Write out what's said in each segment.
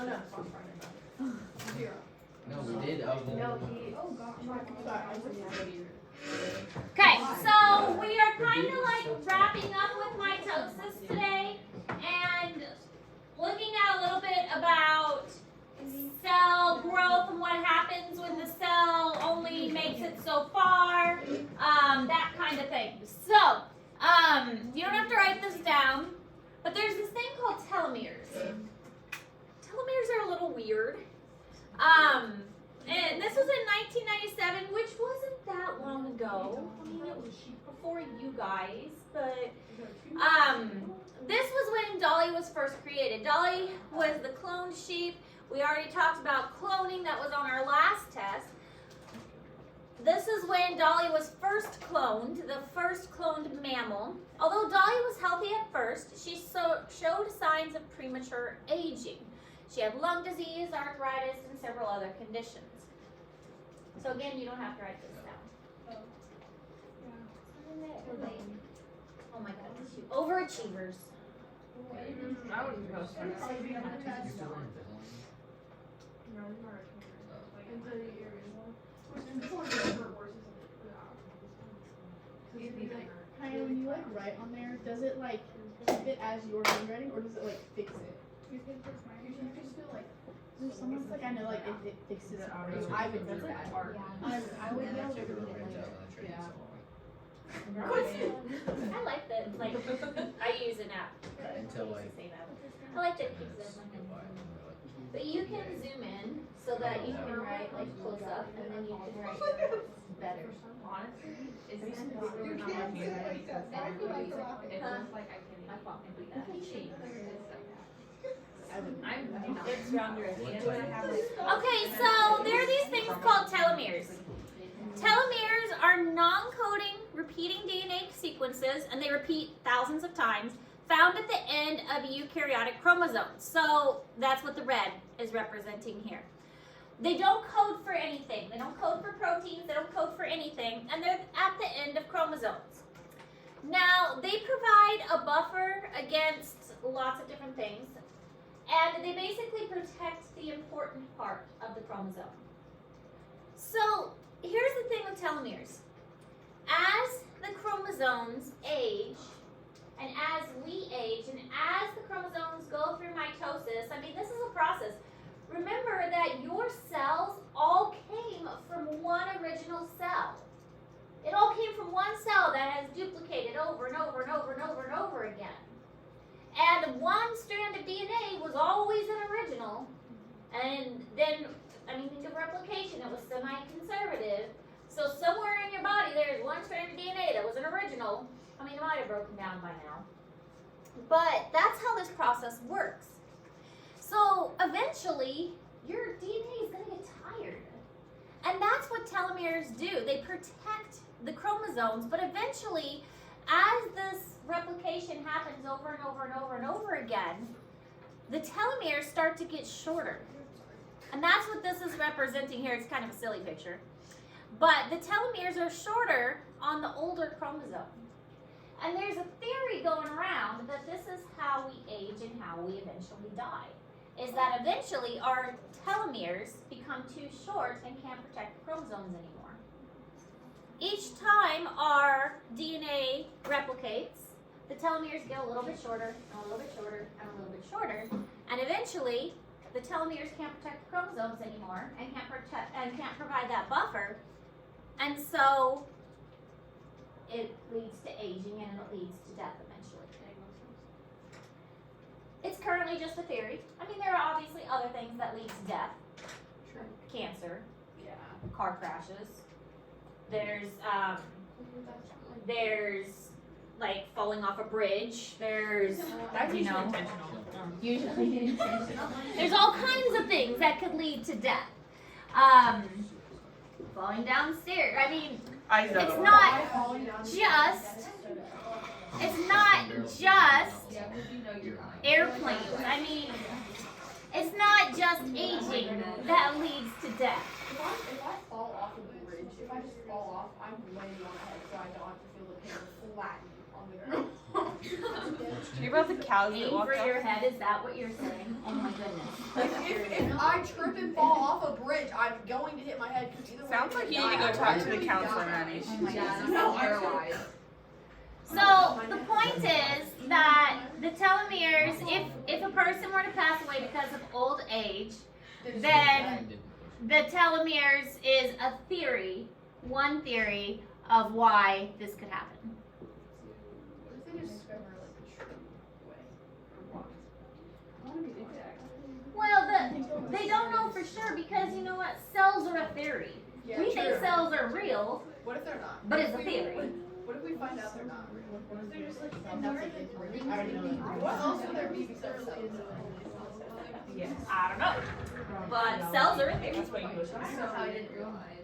Zero. No, we did. Oh gosh. Okay, so we are kind of like wrapping up with mitosis today and looking at a little bit about cell growth and what happens when the cell only makes it so far, that kind of thing. So, you don't have to write this down, but there's this thing called telomeres. Telomeres are a little weird. And this was in 1997, which wasn't that long ago. I mean, it was before you guys, but this was when Dolly was first created. Dolly was the cloned sheep. We already talked about cloning. That was on our last test. This is when Dolly was first cloned, the first cloned mammal. Although Dolly was healthy at first, she showed signs of premature aging. She had lung disease, arthritis, and several other conditions. So again, you don't have to write this down. Oh my goodness, you overachievers. I wouldn't go so Kind of when you like write on there, does it like keep it as your handwriting or does it like fix it? You just feel like there's someone like I know like if it fixes it already. I would do that. Yeah. I would know that. I like that, like, I use an app. Until like. I like that it keeps it as my hand. But you can zoom in so that you can write like close up and then you can write better. Honestly, it's not really not my handwriting because it looks like I can do that. It's rounder at the end. Okay, so there are these things called telomeres. Telomeres are non-coding, repeating DNA sequences, and they repeat thousands of times, found at the end of eukaryotic chromosomes. So that's what the red is representing here. They don't code for anything. They don't code for proteins. They don't code for anything. And they're at the end of chromosomes. Now, they provide a buffer against lots of different things. And they basically protect the important part of the chromosome. So, here's the thing with telomeres. As the chromosomes age, and as we age, and as the chromosomes go through mitosis, I mean, this is a process. Remember that your cells all came from one original cell. It all came from one cell that has duplicated over and over and over and over and over again. And one strand of DNA was always an original. And then, I mean, think of replication. It was semi-conservative. So somewhere in your body, there's one strand of DNA that was an original. I mean, it might have broken down by now. But that's how this process works. So eventually, your DNA is going to get tired. And that's what telomeres do. They protect the chromosomes, but eventually, as this replication happens over and over and over and over again, the telomeres start to get shorter. And that's what this is representing here. It's kind of a silly picture. But the telomeres are shorter on the older chromosome. And there's a theory going around that this is how we age and how we eventually die. Is that eventually our telomeres become too short and can't protect the chromosomes anymore. Each time our DNA replicates, the telomeres get a little bit shorter, and a little bit shorter, and a little bit shorter, and eventually the telomeres can't protect the chromosomes anymore and can't provide that buffer, and so it leads to aging and it leads to death eventually. It's currently just a theory. I mean, there are obviously other things that lead to death. Sure. Cancer, Yeah. car crashes. There's like falling off a bridge. There's, That's you know, intentional. usually intentional. There's all kinds of things that could lead to death. Falling downstairs. I mean, it's not just airplanes. I mean, it's not just aging that leads to death. If I fall off of the bridge, if I just fall off, I'm laying on my head so I don't have to feel the pain flatten on the ground. You're about the cows that Aim walk for off. your head, is that what you're saying? Oh my goodness. If I trip and fall off a bridge, I'm going to hit my head because either way. Sounds like you need to go talk to the counselor, honey. No, paralyzed. So the point is that the telomeres, if a person were to pass away because of old age, then the telomeres is a theory, one theory of why this could happen. What if they discover like a true way? Well, they don't know for sure because you know what? Cells are a theory. Yeah, We think true. cells are real, What if they're not? but it's a theory. What if we find out they're not real? What if they're just like And that's like it's really, I already know that. What else would there be besides cells? Yes. I don't know. But cells are a theory. That's what you push on. So I didn't realize.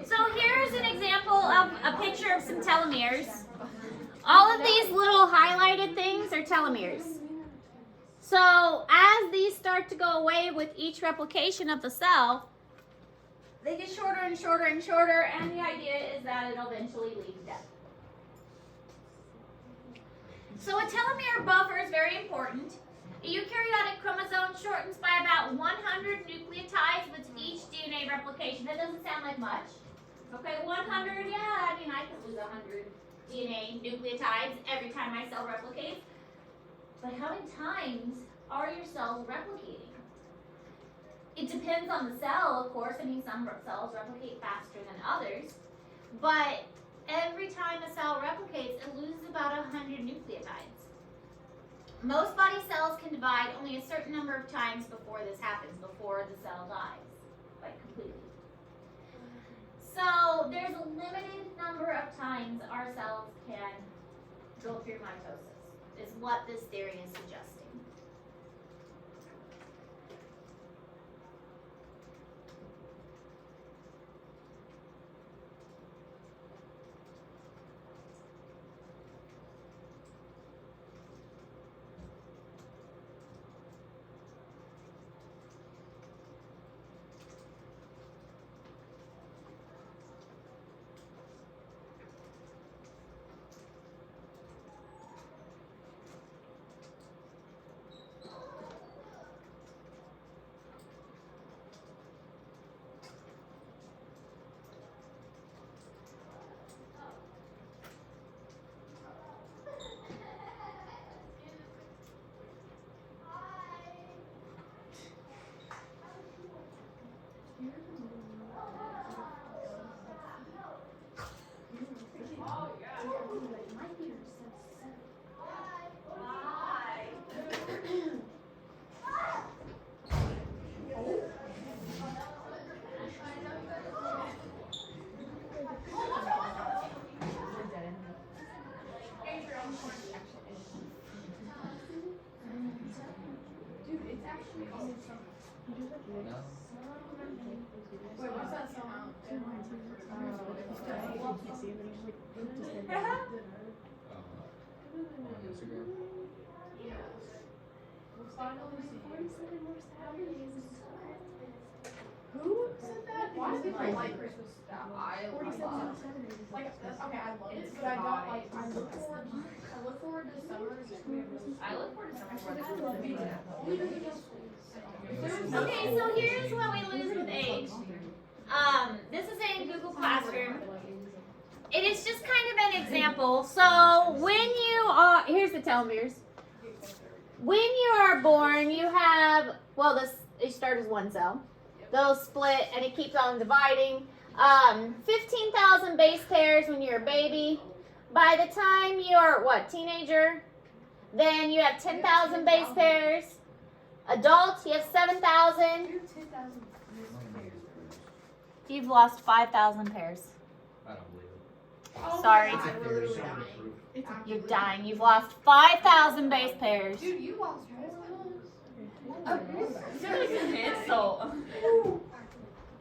So here's an example of a picture of some telomeres. All of these little highlighted things are telomeres. So as these start to go away with each replication of the cell, they get shorter and shorter and shorter, and the idea is that it'll eventually lead to death. So a telomere buffer is very important. A eukaryotic chromosome shortens by about 100 nucleotides with each DNA replication. That doesn't sound like much. Okay, 100, yeah, I mean, I could lose 100 DNA nucleotides every time my cell replicates. But how many times are your cells replicating? It depends on the cell, of course. I mean, some cells replicate faster than others. But every time a cell replicates, it loses about 100 nucleotides. Most body cells can divide only a certain number of times before this happens, before the cell dies, like completely. So there's a limited number of times our cells can go through mitosis, is what this theory is suggesting. Wait, what's that song? On Instagram. Who said that? Why do people like Christmas stuff? I love like okay, I love it, but I don't like. I look forward to summer. I look forward to summer for this. Only because Okay, so here's what we lose with age. This is in Google Classroom. It is just kind of an example. So when you are, here's the telomeres. When you are born, you have, well, they start as one cell. They'll split and it keeps on dividing. 15,000 base pairs when you're a baby. By the time you're, teenager? Then you have 10,000 base pairs. Adult, you have 7,000. You've lost 5,000 pairs. I don't believe it. Sorry. It's a theory. literally Show me dying. the proof. You're dying. You've lost 5,000 base pairs. Dude, you lost Insult.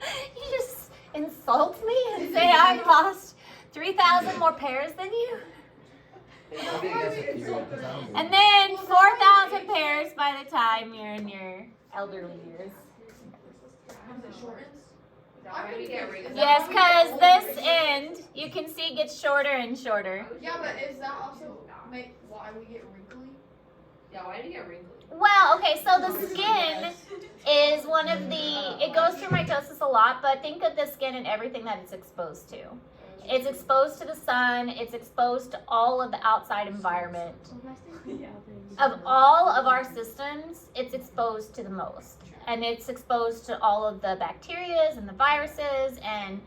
You just insult me and say I lost 3,000 more pairs than you? I think that's a theory because I don't believe it. And then 4,000 pairs by the time you're in your elderly years. Yes, because this end, you can see, gets shorter and shorter. Yeah, but is that also make why we get wrinkly? Yeah, why do you get wrinkly? Well, okay, so the skin is one of the, it goes through mitosis a lot, but think of the skin and everything that it's exposed to. It's exposed to the sun, it's exposed to all of the outside environment. Of all of our systems, it's exposed to the most. And it's exposed to all of the bacterias and the viruses, and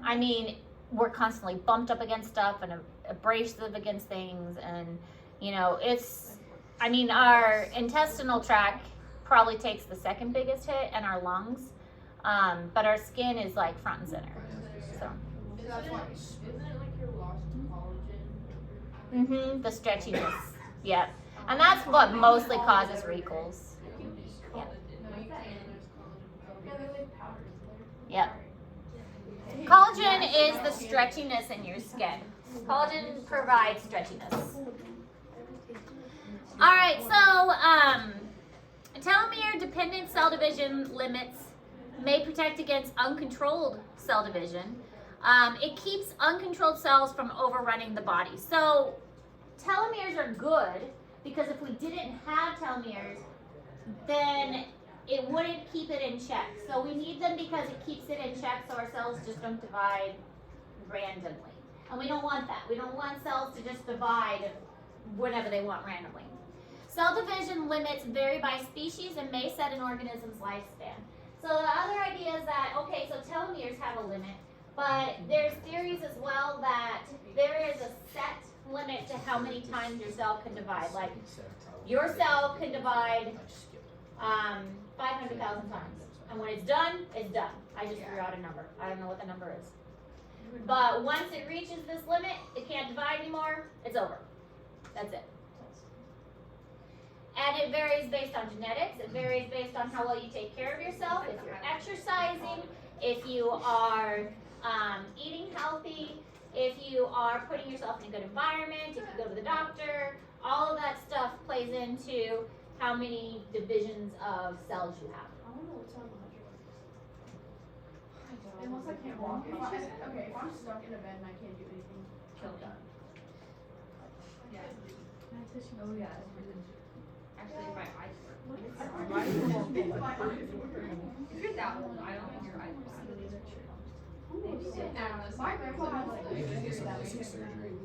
I mean, we're constantly bumped up against stuff and abrasive against things, and you know, it's, I mean, our intestinal tract probably takes the second biggest hit, and our lungs, but our skin is like front and center. So. Isn't it like your lost collagen? Mm-hmm. The stretchiness. Yep. And that's what mostly causes wrinkles. Yeah, they're like powders. Yep. Collagen is the stretchiness in your skin. Collagen provides stretchiness. All right, so telomere-dependent cell division limits may protect against uncontrolled cell division. It keeps uncontrolled cells from overrunning the body. So telomeres are good because if we didn't have telomeres, then it wouldn't keep it in check. So we need them because it keeps it in check so our cells just don't divide randomly. And we don't want that. We don't want cells to just divide whenever they want randomly. Cell division limits vary by species and may set an organism's lifespan. So the other idea is that, okay, so telomeres have a limit, but there's theories as well that there is a set limit to how many times your cell can divide. Like, your cell can divide 500,000 times. And when it's done, it's done. I just threw out a number. I don't know what the number is. But once it reaches this limit, it can't divide anymore, it's over. That's it. And it varies based on genetics. It varies based on how well you take care of yourself. If you're exercising, if you are eating healthy, if you are putting yourself in a good environment, if you go to the doctor, all of that stuff plays into how many divisions of cells you have. I don't know what's on the Unless I can't walk. If I'm stuck in a bed and I can't do anything, Kill done. Yeah. Oh yeah. Actually, my eyes work. If you're that old, I don't think your eyes work. My grandpa had like They just get some LASIK surgery.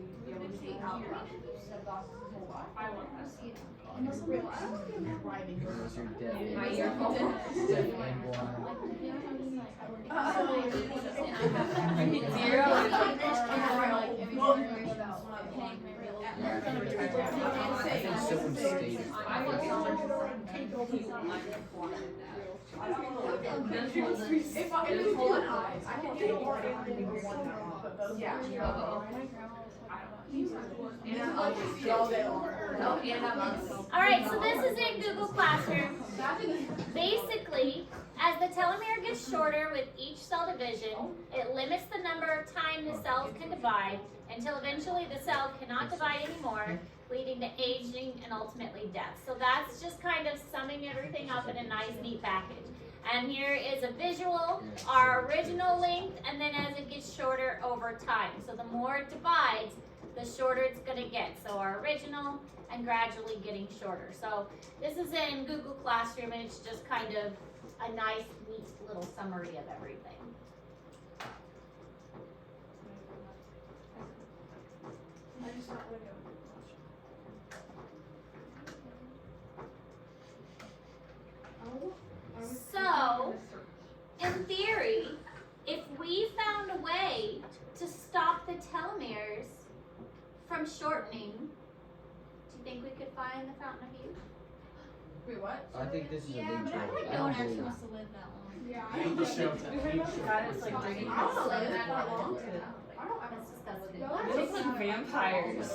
I want to see them. Unless I'm like driving. Because you're deaf. My earphone. Deaf and blind. I think someone stated. I want to If it's one eye, I can do one eye. But those All right, so this is in Google Classroom. Basically, as the telomere gets shorter with each cell division, it limits the number of times the cells can divide until eventually the cell cannot divide anymore, leading to aging and ultimately death. So that's just kind of summing everything up in a nice, neat package. And here is a visual, our original length, and then as it gets shorter over time. So the more it divides, the shorter it's going to get. So our original and gradually getting shorter. So this is in Google Classroom, and it's just kind of a nice, neat little summary of everything. I just not want to go. So, in theory, if we found a way to stop the telomeres from shortening, do you think we could find the fountain of youth? Wait, what? I think this is a big Yeah, but I trouble. like I no one don't actually believe wants to live that long. Yeah, God, it's like drinking I don't know that that long. long. I don't ever. That's disgusting. No, It's like vampires.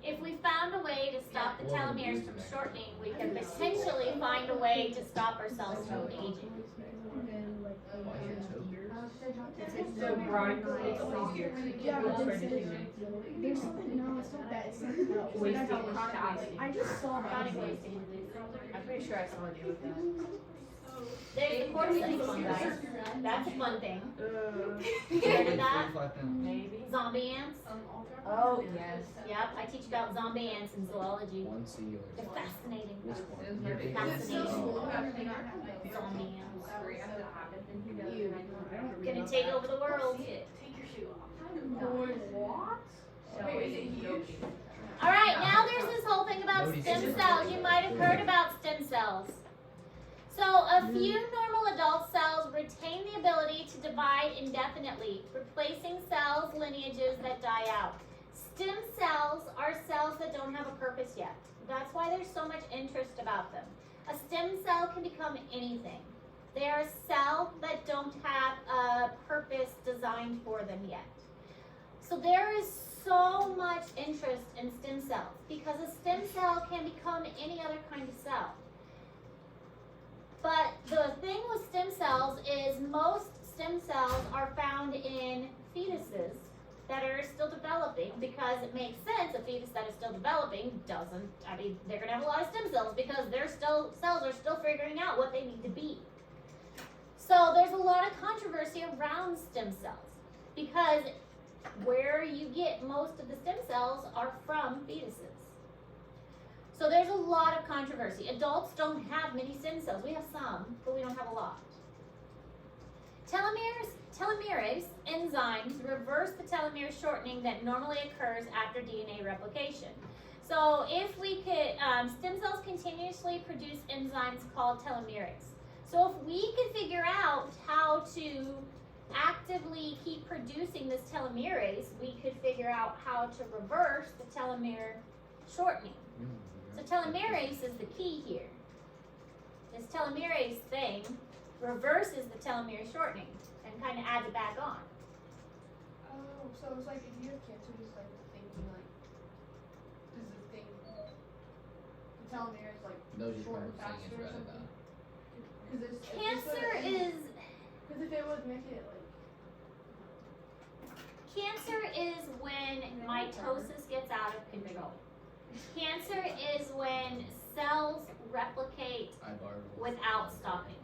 If we found a way to stop the telomeres from shortening, we could potentially find a way to stop ourselves from aging. So broad, it's only here. Yeah, but there's something, no, it's not that, it's something else. Wasting. I just saw that. I'm pretty sure I saw a deal with that. There's the cordyceps fungi. That's a fun thing. You heard of that? Maybe. Zombie ants. Oh, yes. Yep, I teach about zombie ants in zoology. One singular. They're fascinating. Which one? Fascinating. Zombie ants. Gonna take over the world. Take your shoe off. Wait, is it huge? Alright, now there's this whole thing about stem cells. You might have heard about stem cells. So, a few normal adult cells retain the ability to divide indefinitely, replacing cells' lineages that die out. Stem cells are cells that don't have a purpose yet. That's why there's so much interest about them. A stem cell can become anything. They are a cell that don't have a purpose designed for them yet. So there is so much interest in stem cells because a stem cell can become any other kind of cell. But the thing with stem cells is most stem cells are found in fetuses that are still developing because it makes sense. A fetus that is still developing doesn't, they're gonna have a lot of stem cells because their cells are still figuring out what they need to be. So there's a lot of controversy around stem cells because where you get most of the stem cells are from fetuses. So there's a lot of controversy. Adults don't have many stem cells. We have some, but we don't have a lot. Telomerase enzymes reverse the telomere shortening that normally occurs after DNA replication. So if we could, stem cells continuously produce enzymes called telomerase. So if we could figure out how to actively keep producing this telomerase, we could figure out how to reverse the telomere shortening. So telomerase is the key here. This telomerase thing reverses the telomere shortening and kind of adds it back on. Oh, so it's like if you have cancer, just like thinking like, does the thing, the telomere is like No, just shorten remember saying faster it's or rather something? than. Because it's Cancer is Because if it would make it like. Cancer is when mitosis gets out of control. Cancer is when cells replicate without stopping.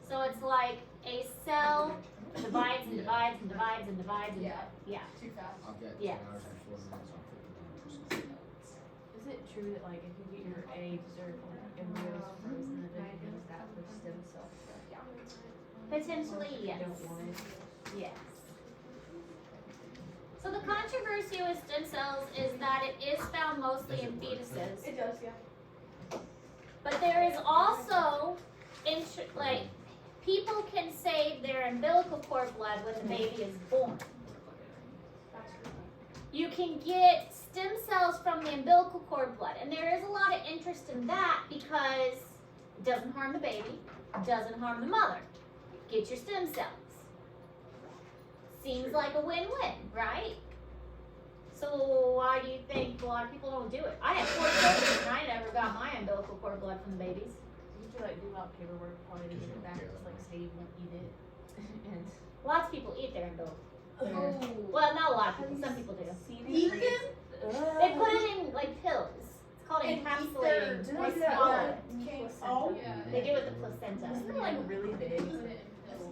So it's like a cell divides and divides and divides and divides and Yeah. Too fast. I'll get 2 Yes. hours and 4 minutes on 50 minutes. Is it true that like if you get your eggs or embryos frozen, that they can use that for stem cells? Potentially, yes. You don't want it. Yes. So the controversy with stem cells is that it is found mostly in fetuses. It does, yeah. But there is also, people can save their umbilical cord blood when the baby is born. That's true. You can get stem cells from the umbilical cord blood, and there is a lot of interest in that because it doesn't harm the baby, doesn't harm the mother. Get your stem cells. Seems like a win-win, right? So why do you think a lot of people don't do it? I have 4 children and I never got my umbilical cord blood from the babies. You have to like do a lot of paperwork probably to get it back, just like say you won't eat it. And Lots of people eat their umbilical. Oh. Well, not a lot of people. Some people do. Eat them? They put it in like pills. It's called encapsulating. do They they do that swallow with it. Oh. They do it with the placenta. Isn't it like really big?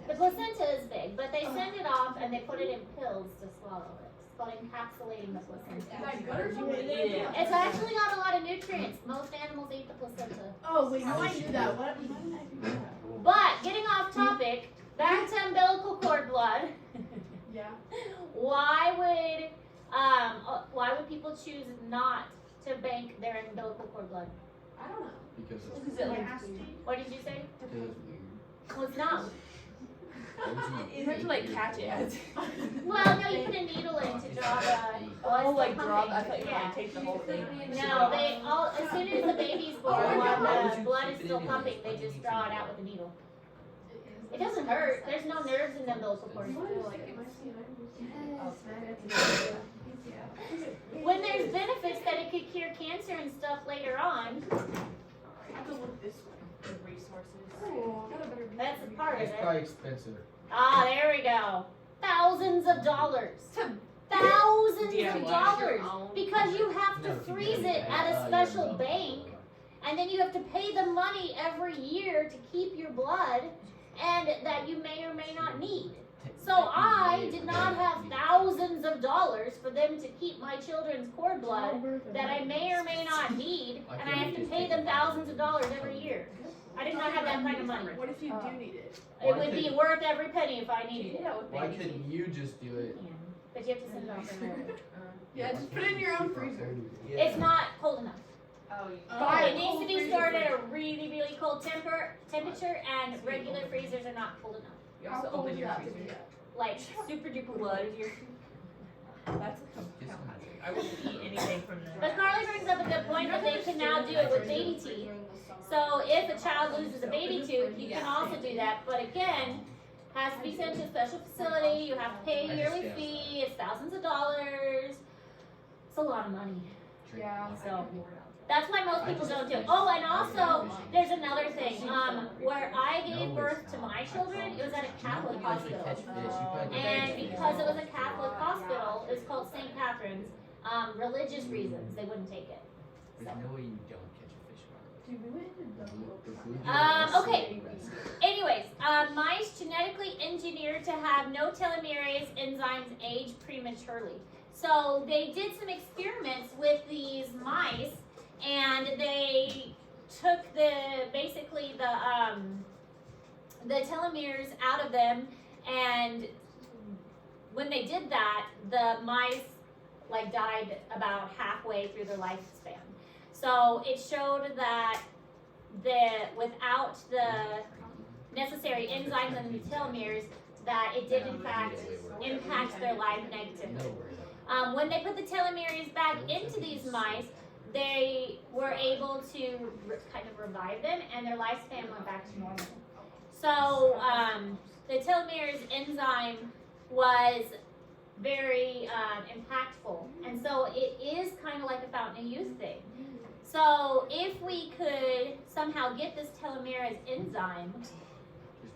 The placenta is big, but they send it off and they put it in pills to swallow it. It's called encapsulating the placenta. Is that good or You something? would eat it. It's actually got a lot of nutrients. Most animals eat the placenta. Oh wait, no, I knew that. What did I do that? But getting off topic, back to umbilical cord blood. Yeah. Why would people choose not to bank their umbilical cord blood? I don't know. Because it's Is it like What did you say? weird. Well, it's not. you have to like catch it? Well, no, you put a needle in to draw the blood. Oh, like still drop. pumping. I thought you were Yeah. gonna take the whole thing. No, as soon as the baby's born, while the blood is still pumping, they just draw it out with a needle. It doesn't hurt. There's no nerves in the umbilical cord. When there's benefits that it could cure cancer and stuff later on, I have to look this way. The resources. that's a part of It's it. probably expensive. Ah, there we go. Thousands of dollars. Thousands DIY of your dollars. own. Because you have to freeze it at a special bank, and then you have to pay the money every year to keep your blood, and that you may or may not need. So I did not have thousands of dollars for them to keep my children's cord blood that I may or may not need, and I have to pay them thousands of dollars every year. I did not have that kind of money. What if you do need it? It would be worth every penny if I needed it. Why couldn't you just do it? But you have to send it off for another. Yeah, just put it in your own freezer. It's not cold enough. Oh, It needs to be stored at a really, really cold temperature, and regular freezers are not cold enough. You How also cold open is your that to freezer. do that? Like super duper blood. That's a hazard. I wouldn't eat anything from there. But Carly brings up a good point that they can now do it with baby teeth. So if a child loses a baby tooth, you can also do that. But again, has to be sent to a special facility. You have to pay a yearly fee. It's thousands of dollars. It's a lot of money. Yeah. So that's why most people don't do it. Oh, and also there's another thing. Where I gave birth to my children, it was at a Catholic hospital. And because it was a Catholic hospital, it was called St. Catherine's. Religious reasons, they wouldn't take it. There's no way you don't catch a fish, Dude, we went to Okay. Anyways, mice genetically engineered to have no telomerase enzymes age prematurely. So they did some experiments with these mice, and they took basically the telomeres out of them, and when they did that, the mice died about halfway through their lifespan. So it showed that without the necessary enzymes and the telomeres, that it did in fact impact their life negatively. When they put the telomeres back into these mice, they were able to kind of revive them, and their lifespan went back to normal. So the telomeres enzyme was very impactful, and so it is kind of like a fountain of youth thing. So if we could somehow get this telomerase enzyme,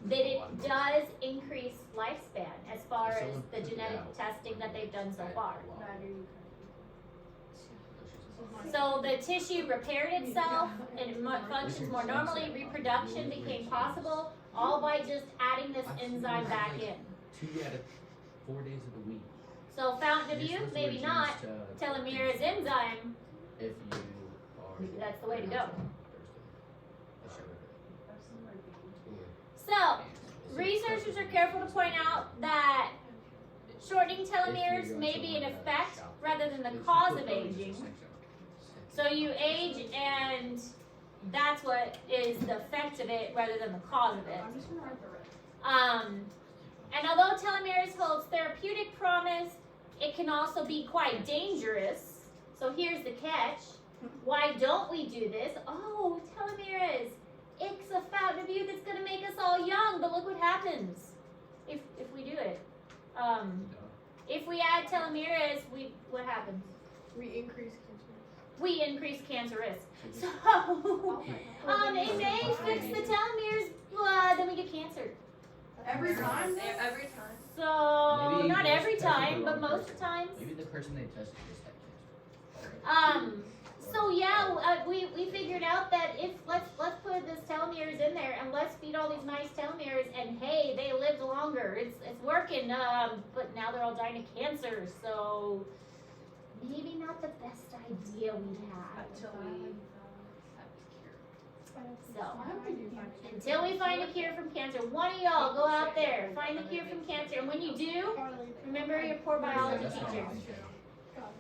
then it does increase lifespan as far as the genetic testing that they've done so far. So the tissue repaired itself and it functions more normally. Reproduction became possible, all by just adding this enzyme back in. 2 out of 4 days of the week. So fountain of youth, maybe not. Telomerase enzyme, If you are. that's the way to go. Thursday. So, researchers are careful to point out that shortening telomeres may be an effect rather than the cause of aging. So you age, and that's what is the effect of it rather than the cause of it. I'm just gonna write the rest. And although telomeres holds therapeutic promise, it can also be quite dangerous. So here's the catch. Why don't we do this? Oh, telomeres. It's a fountain of youth that's going to make us all young, but look what happens if we do it. If we add telomeres, what happens? We increase cancer. We increase cancer risk. So, it may fix the telomeres, but then we get cancer. Every time? Every time. So, Maybe not they every tested the time, but wrong most person. times. Maybe the person they tested just had cancer. So yeah, we figured out that if let's put this telomeres in there and let's feed all these nice telomeres, and hey, they lived longer. It's working. But now they're all dying of cancer. So maybe not the best idea we have. Until we So I hope we do find it. until we find a cure from cancer, one of y'all go out there, find the cure from cancer, and when you do, remember your poor biology teacher.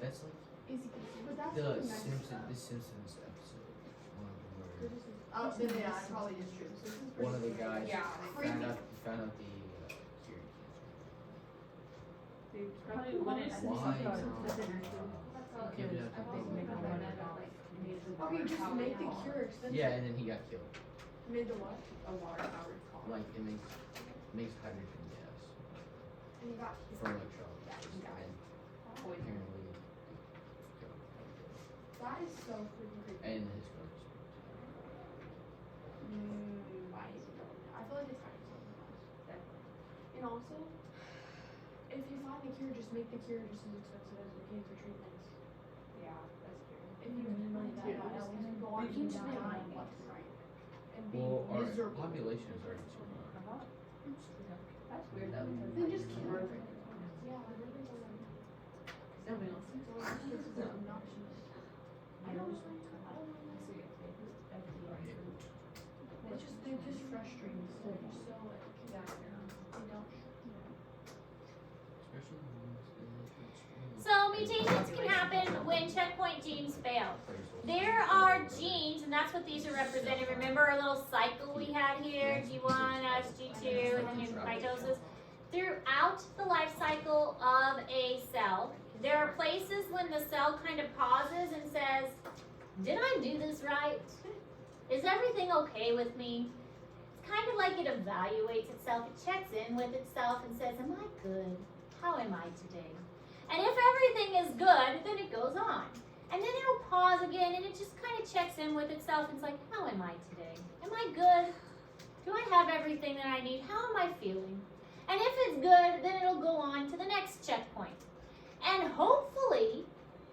That's like Easy peasy. But that's the really nice. Simpsons episode. One of them where Oh, then yeah, it probably is true. So this is one of the pretty guys Yeah. found out the cure to They probably wouldn't cancer. Why give it not up give it up to make people? a lot of Okay, just make the cure expensive. Yeah, and then he got killed. Made the what? a water powered car. Like it makes hydrogen gas And you got from a truck. Yeah, he died. And apparently killed. That is so freaking creepy. And his girl. Why is it going I feel like it's kind of something else. And also, if you find the cure, just make the cure just as expensive as the cancer treatments. Yeah, that's true. If you find that, at least go on marching down left and right. And being Well, our miserable. population is already too much. That's weird though, because Then like, just kill we're- her. Yeah, nobody else. this is obnoxious. I don't know. I see it. It's just, they're just frustrating. They're just so like, they don't. Especially the ones in the So mutations can happen when checkpoint genes fail. There are genes, and that's what these are represented. Remember our little cycle we had here, G1, S, G2, and then mitosis? Throughout the life cycle of a cell, there are places when the cell kind of pauses and says, did I do this right? Is everything okay with me? It's kind of like it evaluates itself. It checks in with itself and says, am I good? How am I today? And if everything is good, then it goes on. And then it'll pause again and it just kind of checks in with itself and it's like, how am I today? Am I good? Do I have everything that I need? How am I feeling? And if it's good, then it'll go on to the next checkpoint. And hopefully,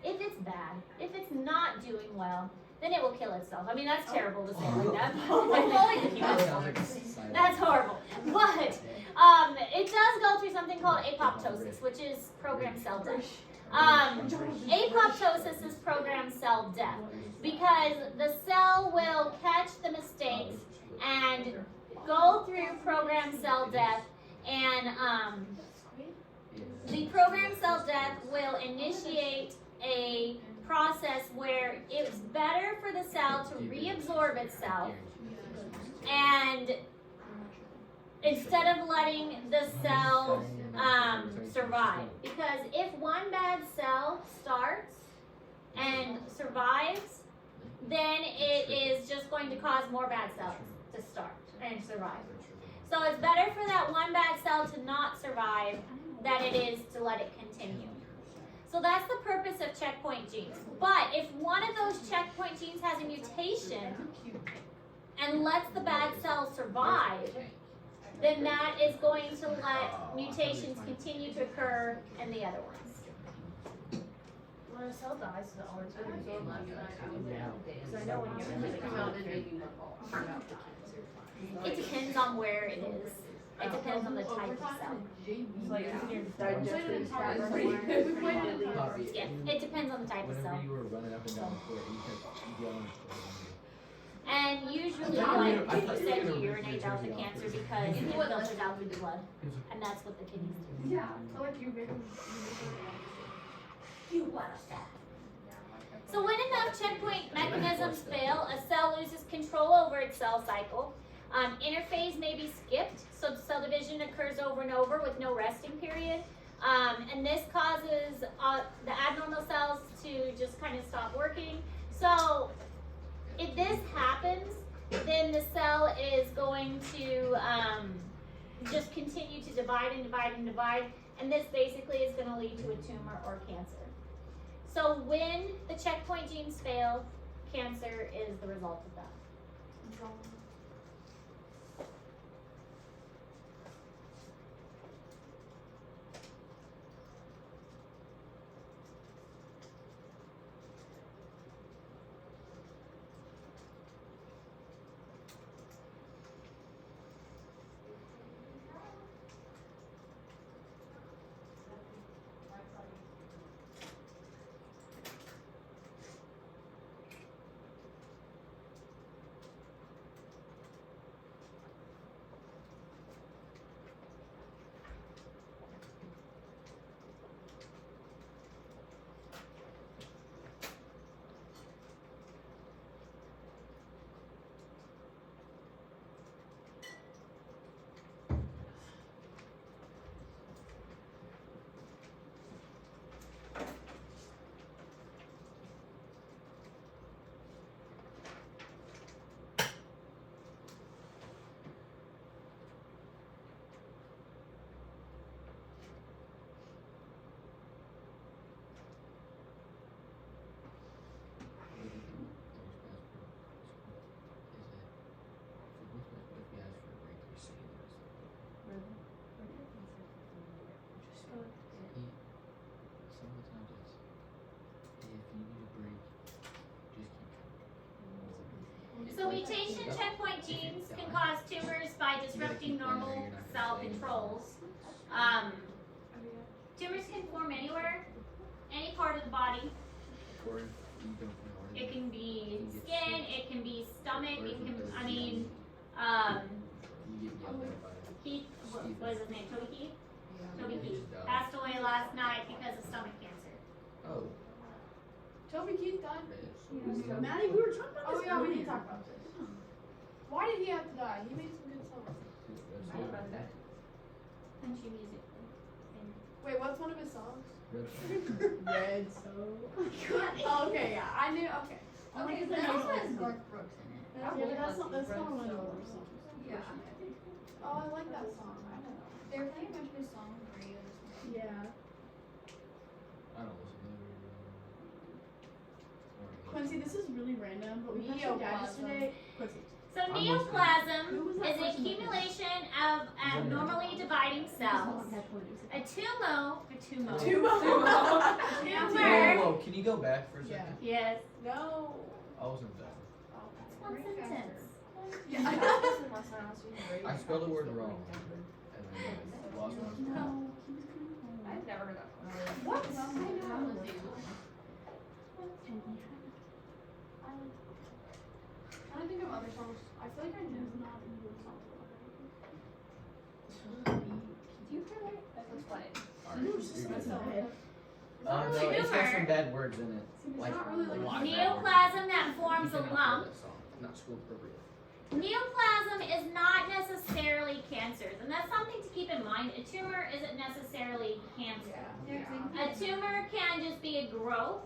if it's bad, if it's not doing well, then it will kill itself. I mean, that's terrible to say like that. That's horrible. But it does go through something called apoptosis, which is programmed cell death. Apoptosis is programmed cell death because the cell will catch the mistakes and go through programmed cell death, and the programmed cell death will initiate a process where it's better for the cell to reabsorb itself and instead of letting the cell survive. Because if one bad cell starts and survives, then it is just going to cause more bad cells to start and survive. So it's better for that one bad cell to not survive than it is to let it continue. So that's the purpose of checkpoint genes. But if one of those checkpoint genes has a mutation and lets the bad cell survive, then that is going to let mutations continue to occur in the other ones. When a cell dies, is it always going to absorb less than Yeah. Because I know when you're Come out and maybe more about the cancer. It depends on where it is. It depends on the type of cell. It's like it's in your Digestive digestive tract. tract. Yeah, it depends on the type of Whenever cell. you were running up and down the court, you kept yelling. And usually, I thought like, you were people gonna said you reach urinate your out the jersey cancer off. because it filters out through the blood. And that's what the kidneys do. Yeah, so like you make them. You want that. So when enough checkpoint mechanisms fail, a cell loses control over its cell cycle. Interphase may be skipped, so cell division occurs over and over with no resting period. And this causes the abnormal cells to just kind of stop working. So if this happens, then the cell is going to just continue to divide and divide and divide. And this basically is going to lead to a tumor or cancer. So when the checkpoint genes fail, cancer is the result of that. So mutation checkpoint genes can cause tumors by disrupting normal cell controls. Tumors can form anywhere, any part of the body. Or you can. It can be skin, it can be stomach, it can, I mean, You get yelled at by Keith, what is his name, Toby Keith? Toby He Keith just died. passed away last night because of stomach cancer. Oh. Toby Keith died. Maddie, we were talking about Oh this. yeah, we earlier. need to talk about this. Why did he have to die? He made some good songs. Country music. Wait, what's one of his songs? Red, so. Oh, okay, yeah, I knew. Okay. Okay, That also has Garth Brooks in it. Yeah, but that's not one of the worst songs. Yeah. Oh, I like that song. I don't know. They're playing a bunch of his songs on the radio this morning. Yeah. I don't listen to it. Quincy, this is really random, but we passed your dad yesterday. Quincy. So I'm listening. neoplasm Who was that is an person that- accumulation of abnormally dividing cells. A tumor. Tumor. Whoa, can you go back for a Yeah. second? Yes. No. I wasn't done. One sentence. Yeah. I spelled the word wrong. And then I lost my No. I've never heard that before. What? I'm trying to think of other songs. I feel like I know not English songs. Do you hear that? That was funny. Alright, you're good. Okay. No, it's got some bad words in it. It's Like, not really a like lot of bad words. Neoplasm that You forms a cannot play lump. that song. Not school appropriate. Neoplasm is not necessarily cancers, and that's something to keep in mind. A tumor isn't necessarily cancer. Yeah. A tumor can just be a growth,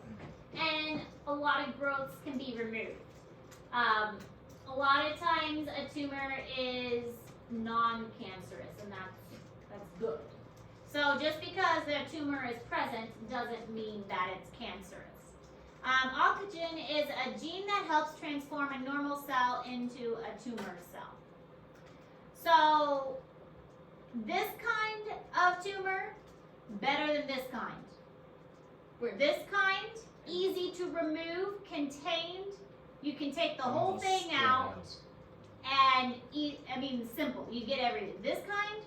and a lot of growths can be removed. A lot of times a tumor is non-cancerous, and that's good. So just because a tumor is present doesn't mean that it's cancerous. Oncogene is a gene that helps transform a normal cell into a tumor cell. So this kind of tumor, better than this kind. Weird. This kind, easy to remove, contained. You can take the whole thing out and eat. I mean, simple. You get everything. This kind,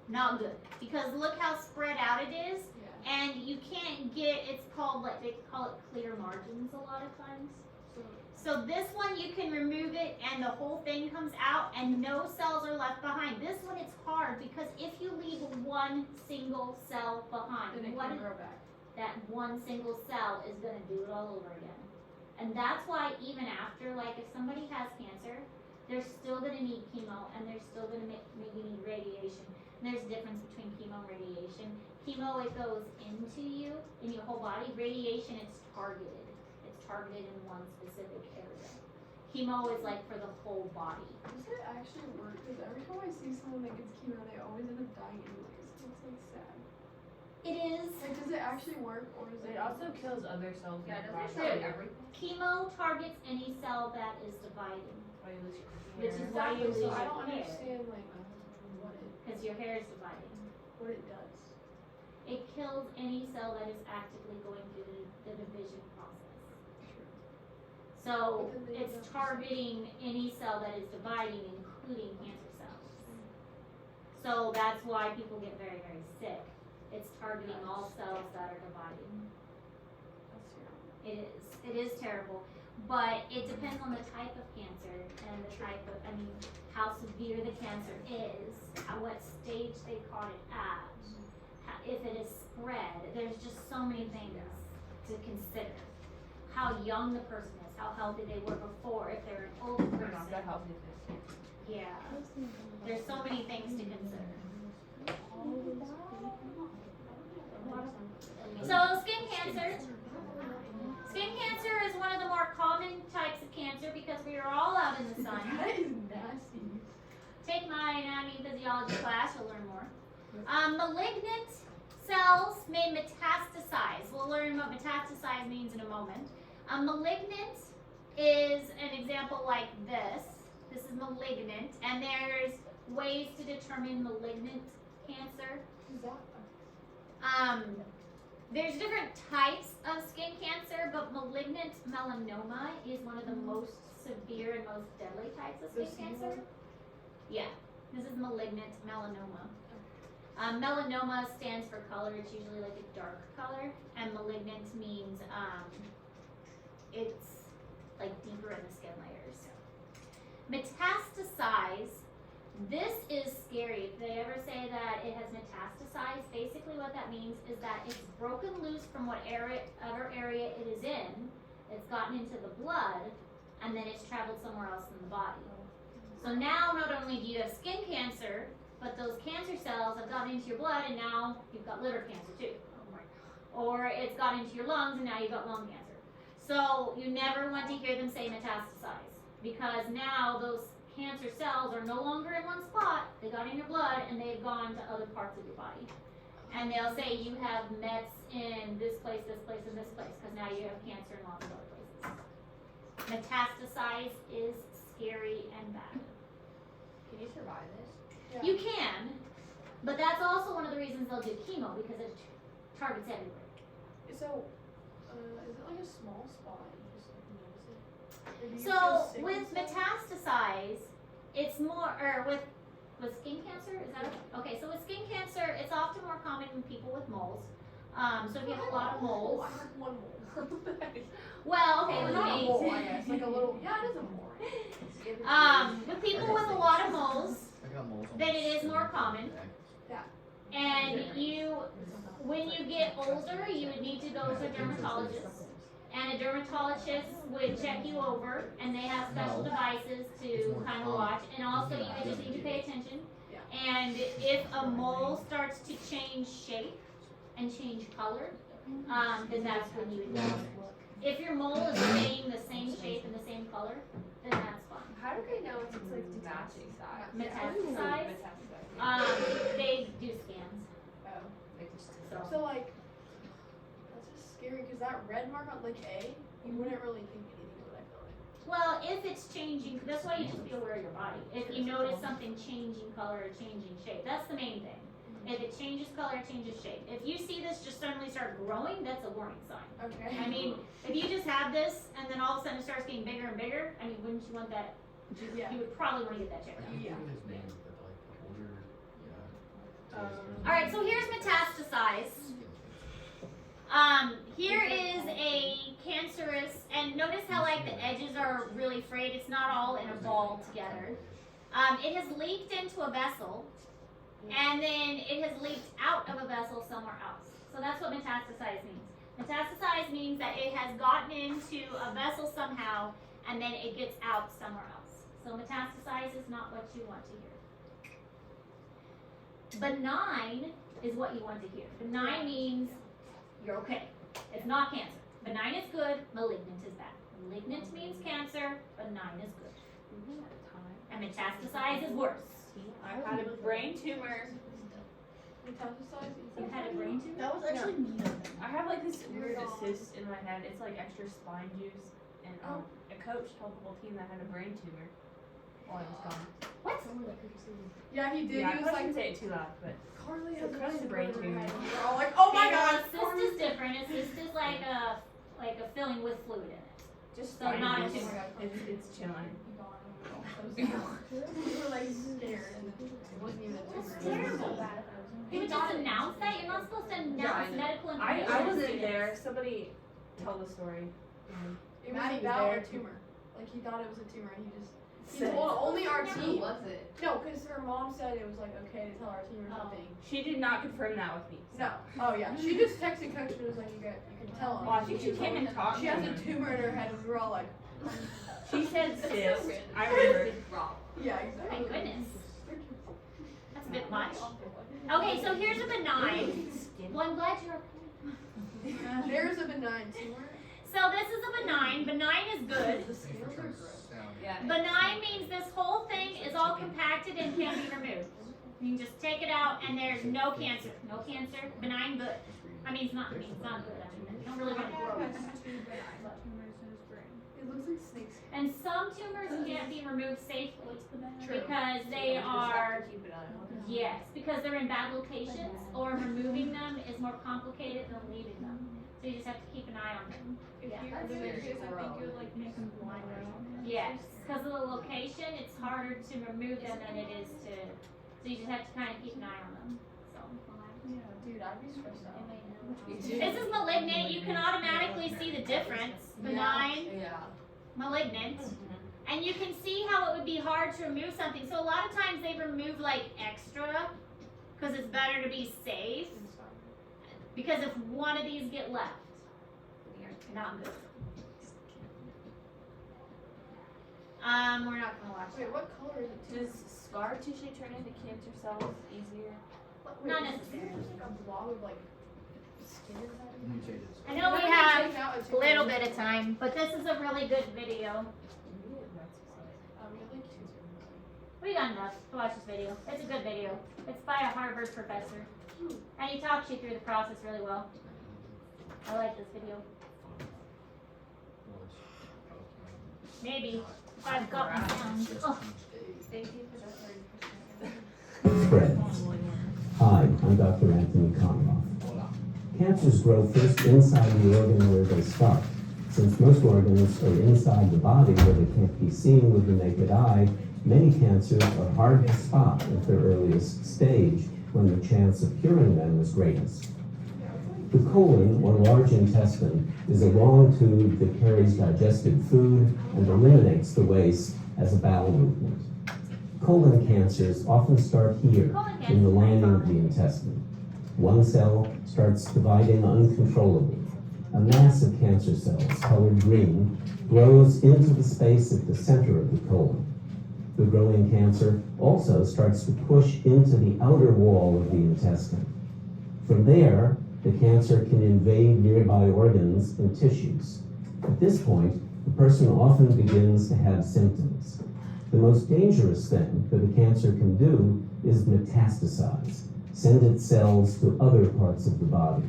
not good, because look how spread out it is. And you can't get, it's called, like, they call it clear margins a lot of times. So this one, you can remove it and the whole thing comes out and no cells are left behind. This one, it's hard because if you leave one single cell behind, Then it what can is grow back. that one single cell is going to do it all over again. And that's why even after, like, if somebody has cancer, they're still going to need chemo and they're still going to maybe need radiation. And there's a difference between chemo and radiation. Chemo, it goes into you, in your whole body. Radiation, it's targeted. It's targeted in one specific area. Chemo is like for the whole body. Does it actually work? Because every time I see someone that gets chemo, they always end up dying anyways. It's like sad. It is. Like, does it actually work, or is It also kills other cells in Yeah, the doesn't it body. show like everything? Chemo targets any cell that is dividing. Why you lose your Which hair. is why you Exactly, so lose I your don't hair. understand like what Because your hair is dividing. it does. It kills any cell that is actively going through the division process. So But then they it's don't- targeting any cell that is dividing, including cancer cells. So that's why people get very, very sick. It's targeting all cells that are dividing. That's terrible. It is terrible. But it depends on the type of cancer and the type of, I mean, how severe the cancer is, what stage they caught it at, if it is spread. There's just so many things to consider. How young the person is, how healthy they were before, if they're an older They're not that person. healthy if it's cancer. Yeah, there's so many things to consider. So skin cancer. Skin cancer is one of the more common types of cancer because we are all out in the sun. That is nasty. Take my anatomy and physiology class, you'll learn more. Malignant cells may metastasize. We'll learn what metastasize means in a moment. Malignant is an example like this. This is malignant, and there's ways to determine malignant cancer. Is that There's different types of skin cancer, but malignant melanoma is one of the most severe and most deadly types of skin cancer. Yeah, this is malignant melanoma. Melanoma stands for color. It's usually like a dark color, and malignant means it's like deeper in the skin layers. Metastasize. This is scary. If they ever say that it has metastasized, basically what that means is that it's broken loose from whatever area it is in, it's gotten into the blood, and then it's traveled somewhere else in the body. So now not only do you have skin cancer, but those cancer cells have gotten into your blood, and now you've got liver cancer too. Or it's gotten into your lungs, and now you've got lung cancer. So you never want to hear them say metastasize, because now those cancer cells are no longer in one spot. They got in your blood and they've gone to other parts of your body. And they'll say you have mets in this place, and this place, because now you have cancer in lots of other places. Metastasize is scary and bad. Can you survive this? Yeah. You can, but that's also one of the reasons they'll do chemo, because it targets everywhere. So, is it like a small spot? You just like notice it? Or do you So feel sick with and stuff? metastasize, it's more, or with skin cancer, is that okay? So with skin cancer, it's often more common in people with moles. So if you have a lot of moles, I have one mole. well, okay, Well, with not a mole, me, I guess. Like a little. Yeah, it is a mole. with people with a lot of moles, I got moles on then my it is skin. more common. Yeah. And when you get older, you would need to go to a dermatologist. And a dermatologist would check you over, and they have special devices to kind of watch. And also, you just need to pay attention. Yeah. And if a mole starts to change shape and change color, then that's when you would go and look. If your mole is staying the same shape and the same color, then that's fine. How do they know it's like matching size? Metastasize, they do scans. Oh. So like, that's just scary because that red mark on like A, you wouldn't really think anything of it. I feel like. Well, if it's changing, that's why you just be aware of your body. If you notice something changing color or changing shape, that's the main thing. If it changes color, changes shape. If you see this just suddenly start growing, that's a warning sign. Okay. I mean, if you just have this and then all of a sudden it starts getting bigger and bigger, I mean, wouldn't you want that? Yeah. You would probably want to get that checked out. I Yeah. think his name, but like the older, yeah. All right, so here's metastasize. Here is a cancerous, and notice how like the edges are really frayed. It's not all in a ball together. It has leaked into a vessel, and then it has leaked out of a vessel somewhere else. So that's what metastasize means. Metastasize means that it has gotten into a vessel somehow, and then it gets out somewhere else. So metastasize is not what you want to hear. Benign is what you want to hear. Benign means you're okay. It's not cancer. Benign is good, malignant is bad. Malignant means cancer, benign is good. And metastasize is worse. I had a brain tumor. Metastasize. You had a brain tumor? That was actually me. I have like this weird cyst in my head. It's like extra spine juice, and a coach told the whole team that I had a brain tumor while I was gone. What? Yeah, he did. Yeah, He I was couldn't like, say it too loud, but Carly So has Carly's a brain tumor. We're all like, oh my Okay, god. well, cyst is different. A cyst is like a filling with fluid in it. just So spine not a juice. tumor. It's chilling. We were like scared, and it wasn't even a That's tumor. terrible. You would just announce that? You're not supposed to announce medical information. I to wasn't students. there. Somebody told the story. It was Maddie was about there. a tumor. Like he thought it was a tumor, and he Said- told only our Who team. was it? No, because her mom said it was like okay to tell our team or Oh. something. She did not confirm that with me. so- No. Oh yeah. She just texted coach and was like, you can tell him. Well, I think she came and talked She to has a him. tumor in her head, and we were all like, She said That's so cyst. random. I remember. yeah, exactly. Thank goodness. That's a bit much. Okay, so here's a benign. Well, I'm glad you're okay. There's a benign tumor. So this is a benign. Benign is good. The scales are gross. Yeah. Benign means this whole thing is all compacted and can be removed. You can just take it out and there's no cancer. No cancer. Benign, good. I mean, it's not good. I mean, you don't really want to grow it. It looks like snakes. And some tumors can't be removed safely because they are, Keep it on. yes, because they're in bad locations, or removing them is more complicated than leaving them. So you just have to keep an eye on them. If Yeah. you That's remove very it, I think gross. you would like make them blind. Yes, because of the location, it's harder to remove them than it is to, so you just have to kind of keep an eye on them, so. Dude, I'd be stressed out. This is malignant, you can automatically see the difference, benign, Yeah. malignant. And you can see how it would be hard to remove something. So a lot of times they remove like extra because it's better to be safe. Because if one of these get left, not good. We're not gonna watch Wait, that. what color is it? Does scar tissue turn into cancer cells easier? Not Is it necessarily. just like a blob of like skin inside of it? Mutated. I know we Whenever you have take out a little bit of time, but this is a really good video. Really? We got enough to watch this video. It's a good video. It's by a Harvard professor. And he talks you through the process really well. I like this video. Maybe. If I've got my sound. Oh. Thank you for the 30%. Spread. Hi, I'm Dr. Anthony Conroff. Hola. Cancers grow first inside the organ where they start. Since most organs are inside the body where they can't be seen with the naked eye, many cancers are hard to spot at their earliest stage when the chance of curing them is greatest. The colon, or large intestine, is a long tube that carries digested food and eliminates the waste as a bowel movement. Colon cancers often start here, in the lining of the intestine. One cell starts dividing uncontrollably. A mass of cancer cells, colored green, grows into the space at the center of the colon. The growing cancer also starts to push into the outer wall of the intestine. From there, the cancer can invade nearby organs and tissues. At this point, the person often begins to have symptoms. The most dangerous thing that a cancer can do is metastasize, send its cells to other parts of the body.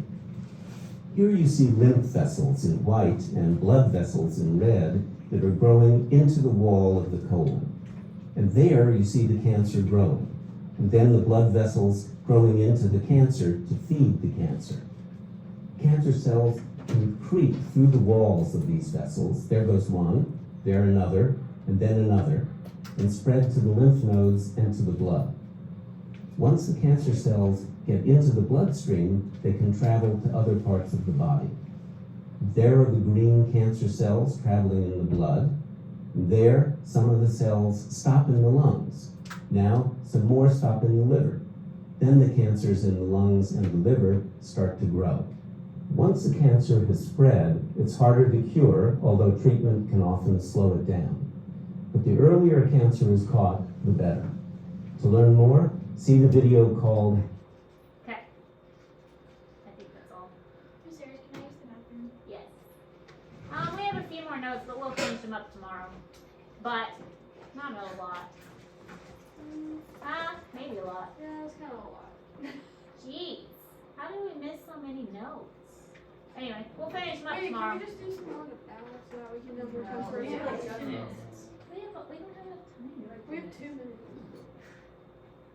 Here you see lymph vessels in white and blood vessels in red that are growing into the wall of the colon. And there you see the cancer growing, and then the blood vessels growing into the cancer to feed the cancer. Cancer cells can creep through the walls of these vessels. There goes one, there another, and then another, and spread to the lymph nodes and to the blood. Once the cancer cells get into the bloodstream, they can travel to other parts of the body. There are the green cancer cells traveling in the blood. There, some of the cells stop in the lungs. Now, some more stop in the liver. Then the cancers in the lungs and the liver start to grow. Once the cancer has spread, it's harder to cure, although treatment can often slow it down. But the earlier cancer is caught, the better. To learn more, see the video called Okay. I think that's all. Hey, Sarah, can I use the bathroom? Yes. We have a few more notes, but we'll finish them up tomorrow. But not a lot. Maybe a lot. Yeah, it's kind of a lot. Jeez. How did we miss so many notes? Anyway, we'll finish them up Wait, tomorrow. can we just do some more balance so that we can know more time for We it? have We we don't have enough time. have 2 minutes.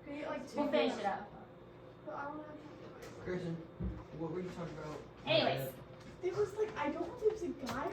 Can you get like 2 We'll finish it up. But I don't have Kristen, what were you talking about? Anyways. It was like, I don't know if it was a guy